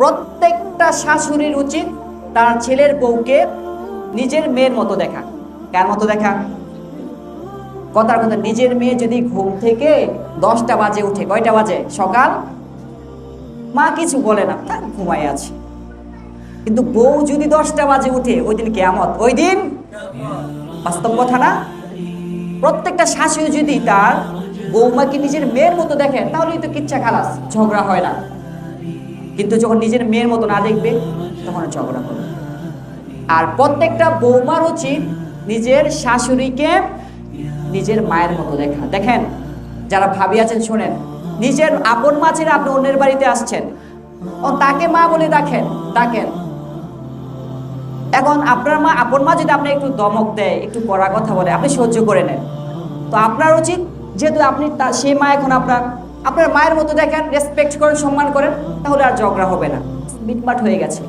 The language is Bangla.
প্রত্যেকটা শাশুড়ির উচিত তার ছেলের বউকে নিজের মেয়ের মতো দেখা। কার মতো দেখা? কথার কথা, নিজের মেয়ে যদি ঘুম থেকে 10টা বাজে উঠে, কয়টা বাজে সকাল, মা কিছু বলে না, তার ঘুমায় আছে। কিন্তু বউ যদি 10টা বাজে উঠে, ওই দিন কিয়ামত, ওই দিন বাস্তব কথা না? প্রত্যেকটা শাশুড়ি যদি তার বৌমাকে নিজের মেয়ের মতো দেখেন, তাহলেই তো কিচ্ছা খালাস, ঝগড়া হয় না। কিন্তু যখন নিজের মেয়ের মতো না দেখবে, তখন ঝগড়া হবে। আর প্রত্যেকটা বৌমার উচিত নিজের শাশুড়িকে নিজের মায়ের মতো দেখা। দেখেন, যারা ভাবি আছেন শোনেন, নিজের আপন মা ছেড়ে আপনি অন্যের বাড়িতে আসছেন, তাকে মা বলে ডাকেন। এখন আপনার মা, আপন মা যদি আপনি একটু দমক দেয়, একটু কড়া কথা বলে, আপনি সহ্য করে নেন। তো আপনার উচিত, যেহেতু আপনি সেই মা এখন আপনার মায়ের মতো দেখেন, রেসপেক্ট করেন, সম্মান করেন, তাহলে আর ঝগড়া হবে না, মিটমাট হয়ে গেছে।